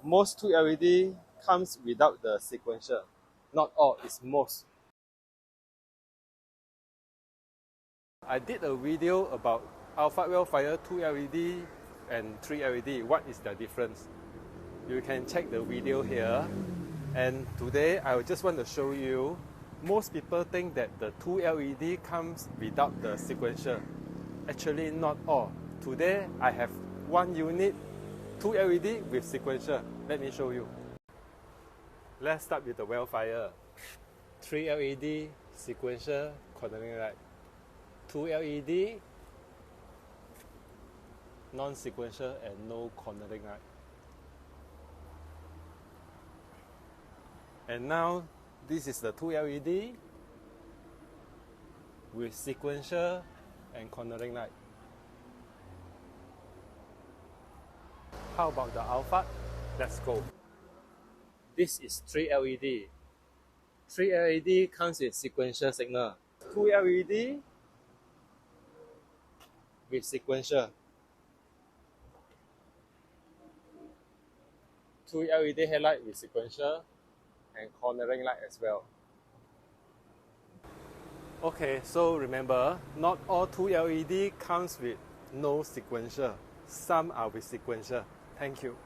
most 2 LED comes without the sequential. Not all, it's most. I did a video about Alphard Vellfire 2 LED and 3 LED. What is the difference? You can check the video here. And today I just want to show you, most people think that the 2 LED comes without the sequential. Actually not all. Today I have one unit 2 LED with sequential. Let me show you. Let's start with the Vellfire. 3 LED, sequential, cornering light. 2 LED, non-sequential and no cornering light. And now this is the 2 LED with sequential and cornering light. How about the Alphard? Let's go. This is 3 LED. 3 LED comes with sequential signal. 2 LED with sequential. 2 LED headlight with sequential and cornering light as well. Okay, so remember, not all 2 LED comes with no sequential. Some are with sequential. Thank you.